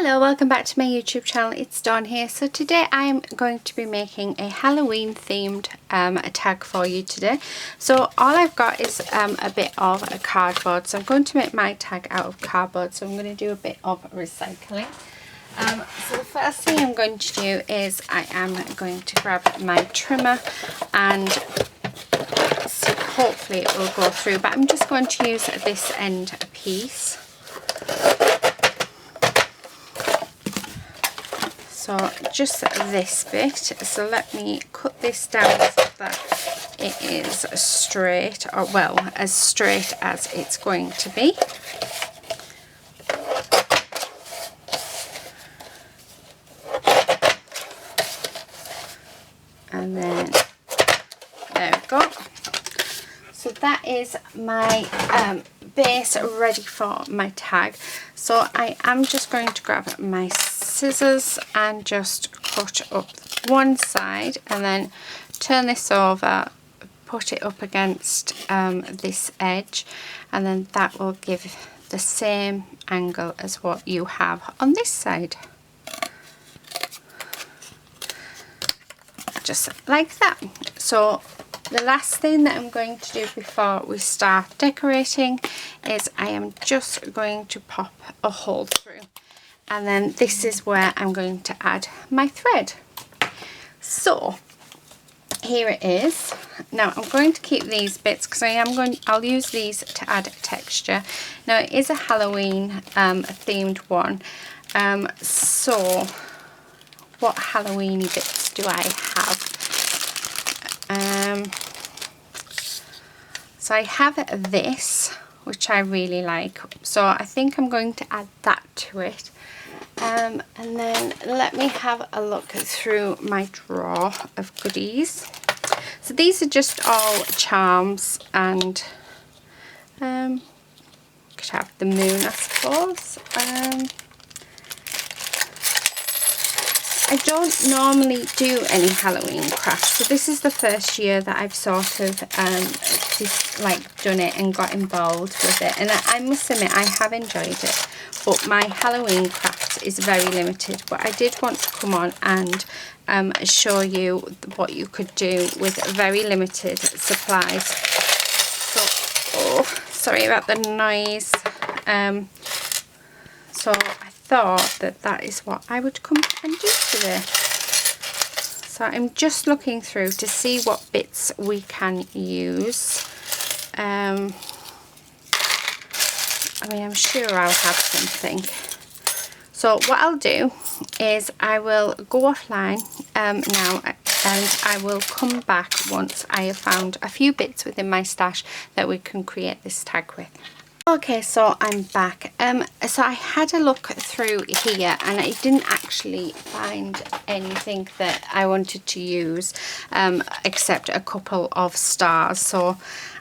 Hello, welcome back to my YouTube channel. It's Dawn here. So today I am going to be making a Halloween themed tag for you today. So all I've got is a bit of a cardboard. So I'm going to make my tag out of cardboard. So I'm going to do a bit of recycling. So the first thing I'm going to do is I am going to grab my trimmer and hopefully it will go through. But I'm just going to use this end piece. So just this bit, so let me cut this down so that it is straight, or well, as straight as it's going to be. And then, there we go. So that is my base ready for my tag. So I am just going to grab my scissors and just cut up one side and then turn this over, put it up against this edge, and then that will give the same angle as what you have on this side. Just like that. So the last thing that I'm going to do before we start decorating is I am just going to pop a hole through, and then this is where I'm going to add my thread. So here it is. Now I'm going to keep these bits because I'll use these to add texture. Now it is a Halloween themed one. So what Halloweeny bits do I have? So I have this, which I really like, so I think I'm going to add that to it. And then let me have a look through my drawer of goodies. So these are just all charms, and could have the moon, I suppose. I don't normally do any Halloween crafts, so this is the first year that I've sort of done it and got involved with it, and I must admit I have enjoyed it, but my Halloween craft is very limited. But I did want to come on and show you what you could do with very limited supplies. So, oh, sorry about the noise. So I thought that is what I would come and do today. So I'm just looking through to see what bits we can use. I mean, I'm sure I'll have something. So what I'll do is I will go offline now, and I will come back once I have found a few bits within my stash that we can create this tag with. Okay, so I'm back. So I had a look through here and I didn't actually find anything that I wanted to use except a couple of stars. So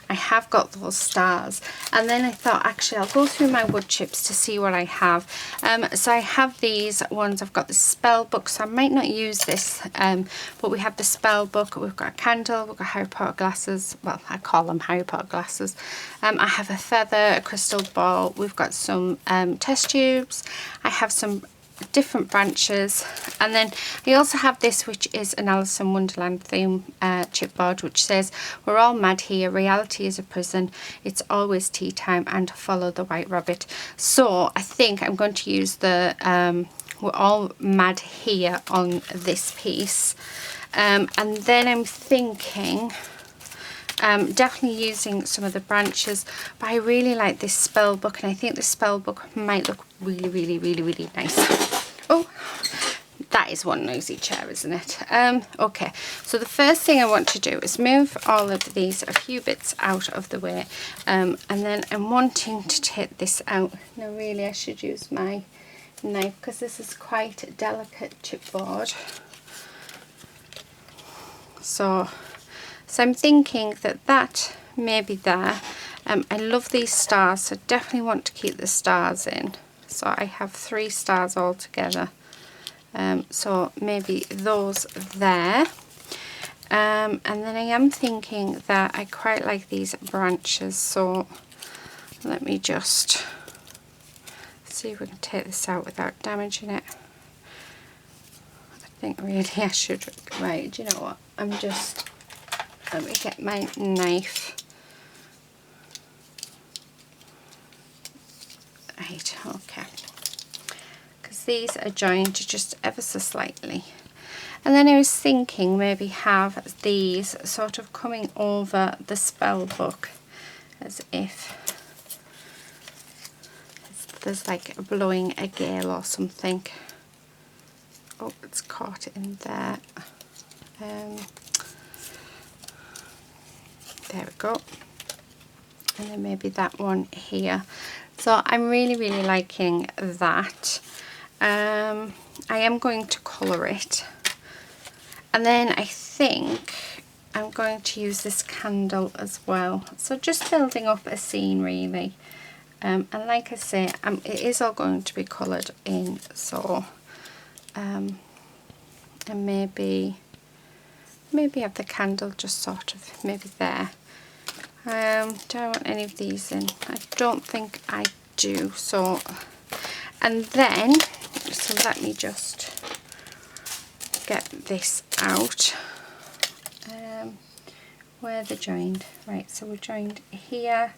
I have got those stars, and then I thought actually I'll go through my wood chips to see what I have. So I have these ones. I've got the spell book, so I might not use this, but we have the spell book, we've got a candle, we've got Harry Potter glasses. Well, I call them Harry Potter glasses. I have a feather, a crystal ball, we've got some test tubes, I have some different branches, and then I also have this, which is an Alice in Wonderland theme chipboard, which says we're all mad here, reality is a prison, it's always tea time, and follow the white rabbit. So I think I'm going to use the we're all mad here on this piece, and then I'm thinking definitely using some of the branches, but I really like this spell book, and I think the spell book might look really nice. Oh, that is one noisy chair, isn't it? Okay, so the first thing I want to do is move all of these a few bits out of the way, and then I'm wanting to take this out. Now really I should use my knife because this is quite a delicate chipboard. So I'm thinking that may be there. I love these stars, so definitely want to keep the stars in. So I have 3 stars all together. So maybe those there. And then I am thinking that I quite like these branches. So let me just see if we can take this out without damaging it. I think really I should, right, do you know what, let me get my knife. Right, okay, because these are joined just ever so slightly. And then I was thinking maybe have these sort of coming over the spell book as if there's like blowing a gale or something. Oh, it's caught in there. There we go. And then maybe that one here. So I'm really liking that. I am going to colour it. And then I think I'm going to use this candle as well. So just building up a scene really. And like I say, it is all going to be coloured in. So, and maybe have the candle just sort of maybe there. Do I want any of these in? I don't think I do. So, and then, so let me just get this out. Where they're joined. Right, so we're joined here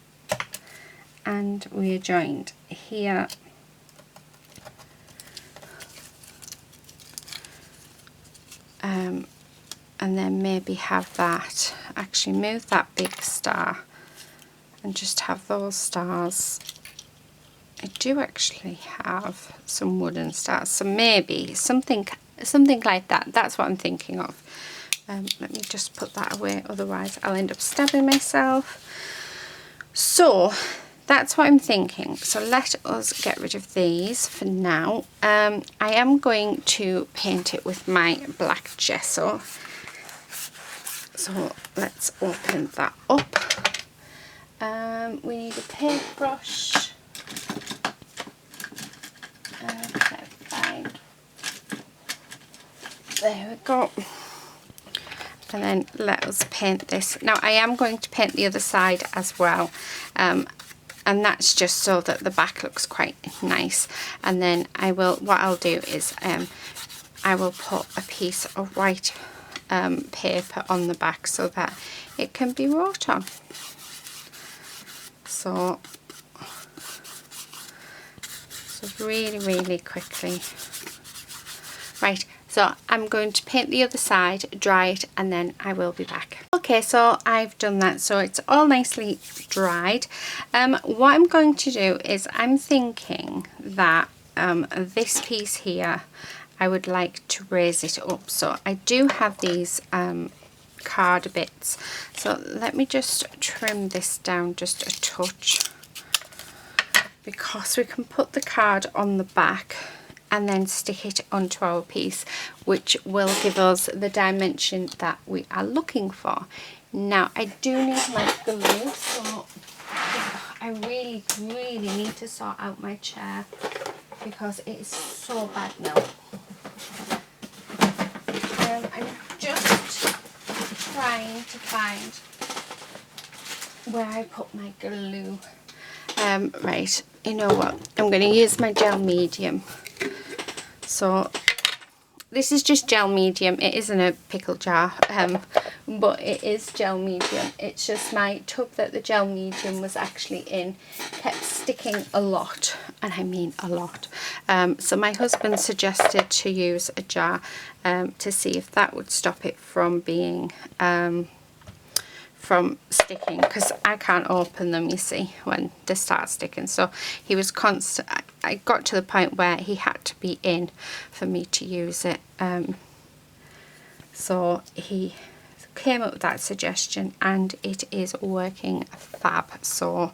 and we're joined here. And then maybe have that, actually move that big star and just have those stars. I do actually have some wooden stars, so maybe something like that. That's what I'm thinking of. Let me just put that away, otherwise I'll end up stabbing myself. So that's what I'm thinking. So let us get rid of these for now. I am going to paint it with my black gesso. So let's open that up. We need a paintbrush. There we go. And then let us paint this. Now I am going to paint the other side as well. And that's just so that the back looks quite nice. And then what I'll do is I will put a piece of white paper on the back so that it can be wrote on. So really quickly. Right, so I'm going to paint the other side, dry it, and then I will be back. Okay, so I've done that, so it's all nicely dried. What I'm going to do is I'm thinking that this piece here, I would like to raise it up. So I do have these card bits, so let me just trim this down just a touch, because we can put the card on the back and then stick it onto our piece, which will give us the dimension that we are looking for. Now I do need my glue, so I really need to sort out my chair because it is so bad now. I'm just trying to find where I put my glue. Right, you know what, I'm going to use my gel medium. So this is just gel medium. It isn't a pickle jar, but it is gel medium. It's just my tub that the gel medium was actually in kept sticking a lot, and I mean a lot. So my husband suggested to use a jar to see if that would stop it from being from sticking, because I can't open them, you see, when they start sticking. So he was constant. I got to the point where he had to be in for me to use it. So he came up with that suggestion, and it is working fab. So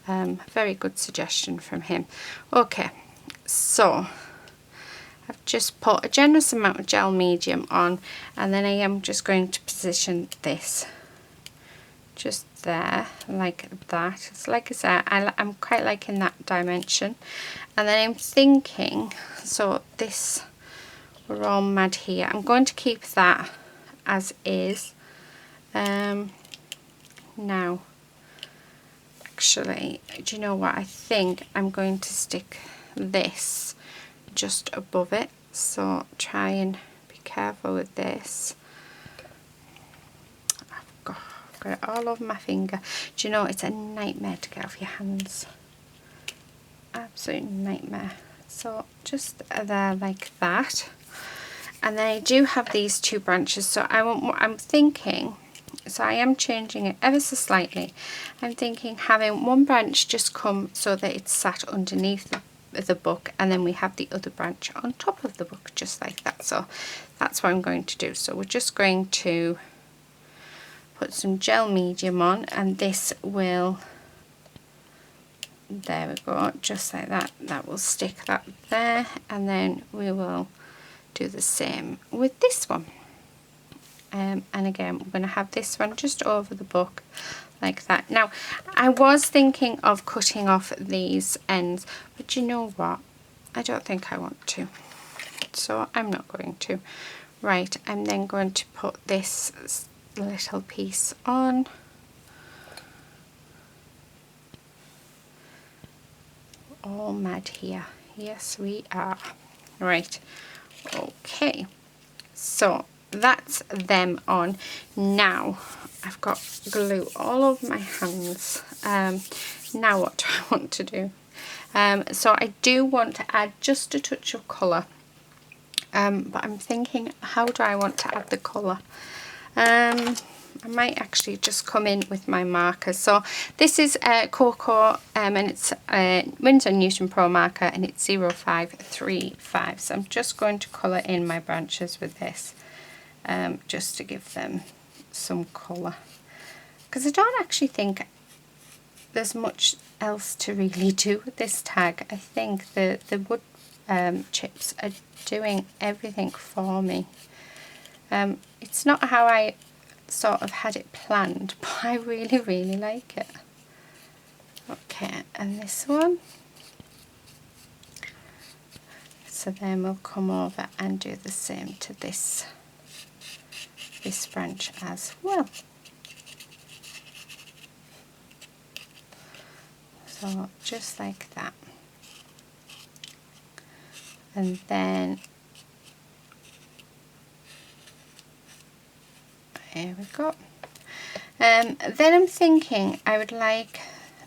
very good suggestion from him. Okay, so I've just put a generous amount of gel medium on, and then I am just going to position this just there like that. It's like I said, I'm quite liking that dimension. And then I'm thinking, so this, we're all mad here, I'm going to keep that as is. Now actually, do you know what, I think I'm going to stick this just above it, so try and be careful with this. I've got it all over my finger. Do you know, it's a nightmare to get off your hands. Absolute nightmare. So just there like that. And then I do have these 2 branches, so I'm thinking, so I am changing it ever so slightly. I'm thinking having one branch just come so that it's sat underneath the book, and then we have the other branch on top of the book, just like that. So that's what I'm going to do. So we're just going to put some gel medium on, and this will, there we go, just like that. That will stick that there, and then we will do the same with this one. And again, we're going to have this one just over the book like that. Now, I was thinking of cutting off these ends, but you know what? I don't think I want to. So I'm not going to. Right, I'm then going to put this little piece on. All mad here. Yes, we are. Right. Okay, so that's them on. Now I've got glue all over my hands. Now what do I want to do? So I do want to add just a touch of colour, but I'm thinking, how do I want to add the colour? I might actually just come in with my marker. So this is Cocoa, and it's Winsor Newton Pro marker, and it's 0535. So I'm just going to colour in my branches with this, just to give them some colour. Because I don't actually think there's much else to really do with this tag. I think the wood chips are doing everything for me. It's not how I sort of had it planned, but I really like it. Okay, and this one, so then we'll come over and do the same to this branch as well. So just like that, and then here we go. Then I'm thinking I would like,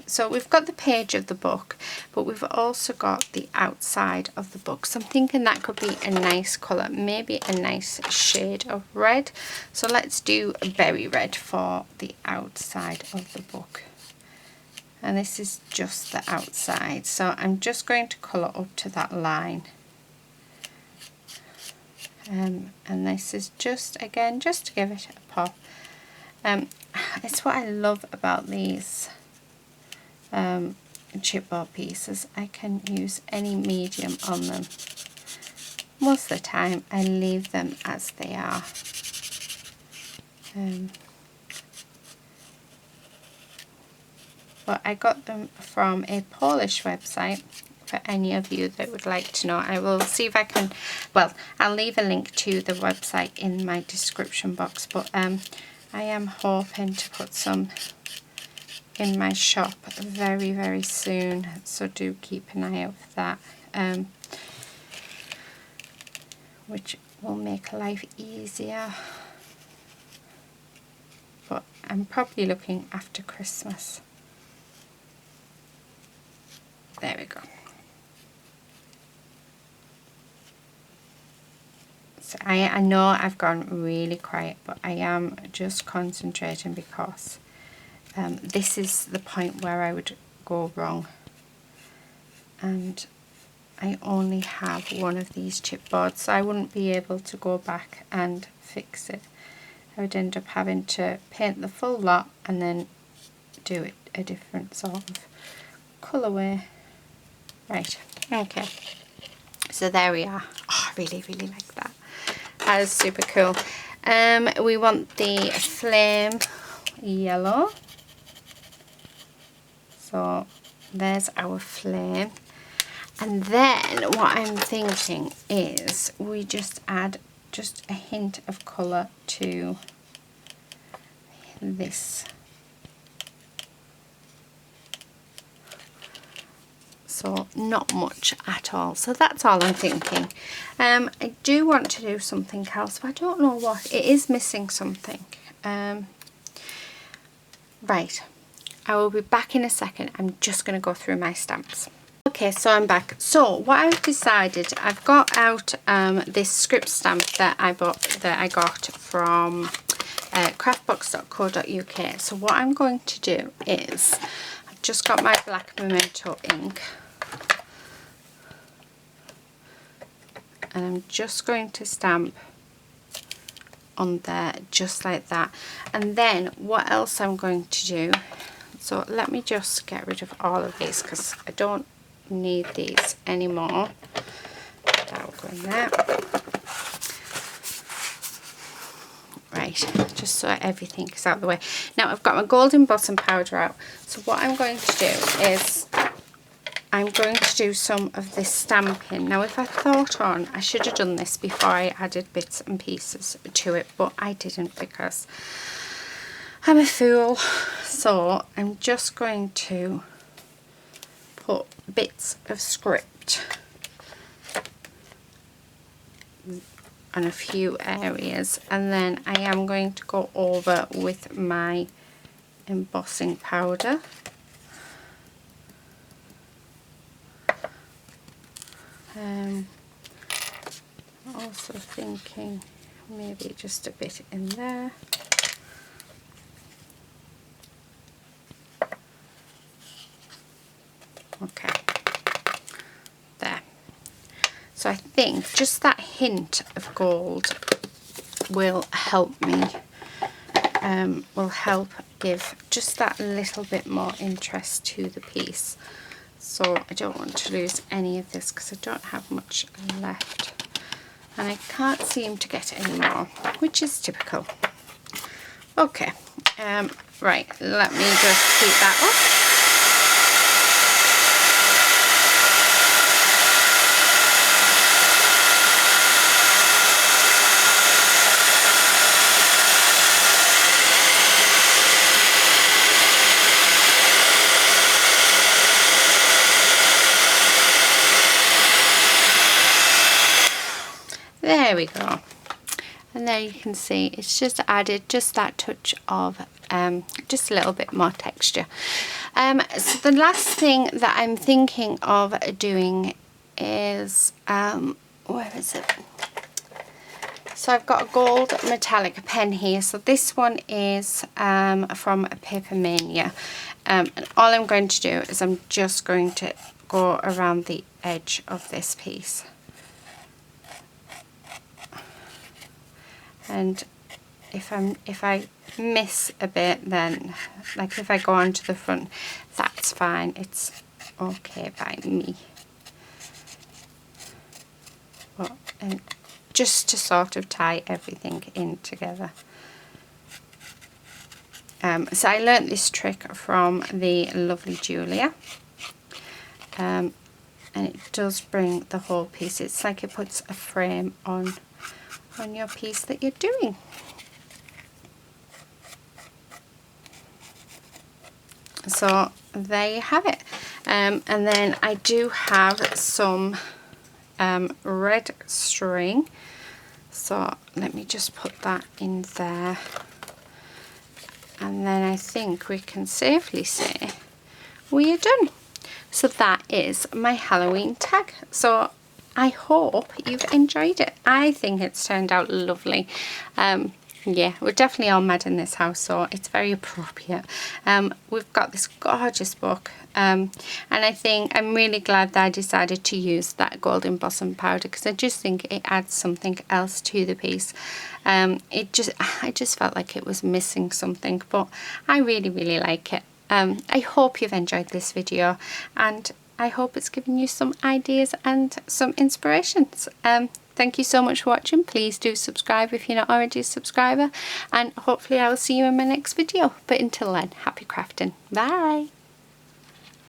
so we've got the page of the book, but we've also got the outside of the book. So I'm thinking that could be a nice colour, maybe a nice shade of red. So let's do berry red for the outside of the book. And this is just the outside. So I'm just going to colour up to that line. And this is just, again, just to give it a pop. It's what I love about these chipboard pieces. I can use any medium on them. Most of the time I leave them as they are. But I got them from a Polish website. For any of you that would like to know, I will see if I can, well, I'll leave a link to the website in my description box, but I am hoping to put some in my shop very soon, so do keep an eye out for that, which will make life easier, but I'm probably looking after Christmas. There we go. So I know I've gone really quiet, but I am just concentrating because this is the point where I would go wrong, and I only have one of these chipboards, so I wouldn't be able to go back and fix it. I would end up having to paint the full lot and then do it a different sort of colourway. Right, okay, so there we are. Oh, I really like that. That is super cool. We want the flame yellow. So there's our flame. And then what I'm thinking is we just add just a hint of colour to this. so not much at all. So that's all I'm thinking. I do want to do something else, but I don't know what. It is missing something. Right, I will be back in a second. I'm just going to go through my stamps. Okay, so I'm back. So what I've decided, I've got out this script stamp that I got from craftbox.co.uk. So what I'm going to do is, I've just got my black Memento ink, and I'm just going to stamp on there just like that. And then what else I'm going to do, so let me just get rid of all of these because I don't need these anymore. That'll go in there. Right, just so everything is out of the way. Now I've got my gold embossing powder out, so what I'm going to do is I'm going to do some of this stamping. Now if I thought on, I should have done this before I added bits and pieces to it, but I didn't because I'm a fool. So I'm just going to put bits of script on a few areas, and then I am going to go over with my embossing powder. Also thinking maybe just a bit in there. Okay, there. So I think just that hint of gold will help me, will help give just that little bit more interest to the piece. So I don't want to lose any of this because I don't have much left. And I can't seem to get any more, which is typical. Okay, right, let me just heat that up. There we go, and there you can see it's just added just that touch of just a little bit more texture. So the last thing that I'm thinking of doing is where is it? So I've got a gold metallic pen here. So this one is from Papermania, and all I'm going to do is I'm just going to go around the edge of this piece. And if I miss a bit, then like if I go on to the front, that's fine, it's okay by me. Well, and just to sort of tie everything in together. So I learnt this trick from the lovely Julia, and it does bring the whole piece, it's like it puts a frame on your piece that you're doing. So there you have it. And then I do have some red string, so let me just put that in there, and then I think we can safely say we are done. So that is my Halloween tag. So I hope you've enjoyed it. I think it's turned out lovely. Yeah, we're definitely all mad in this house, so it's very appropriate. We've got this gorgeous book, and I think I'm really glad that I decided to use that gold embossing powder because I just think it adds something else to the piece. I just felt like it was missing something, but I really like it. I hope you've enjoyed this video, and I hope it's given you some ideas and some inspirations. Thank you so much for watching. Please do subscribe if you're not already a subscriber, and hopefully I will see you in my next video. But until then, happy crafting. Bye!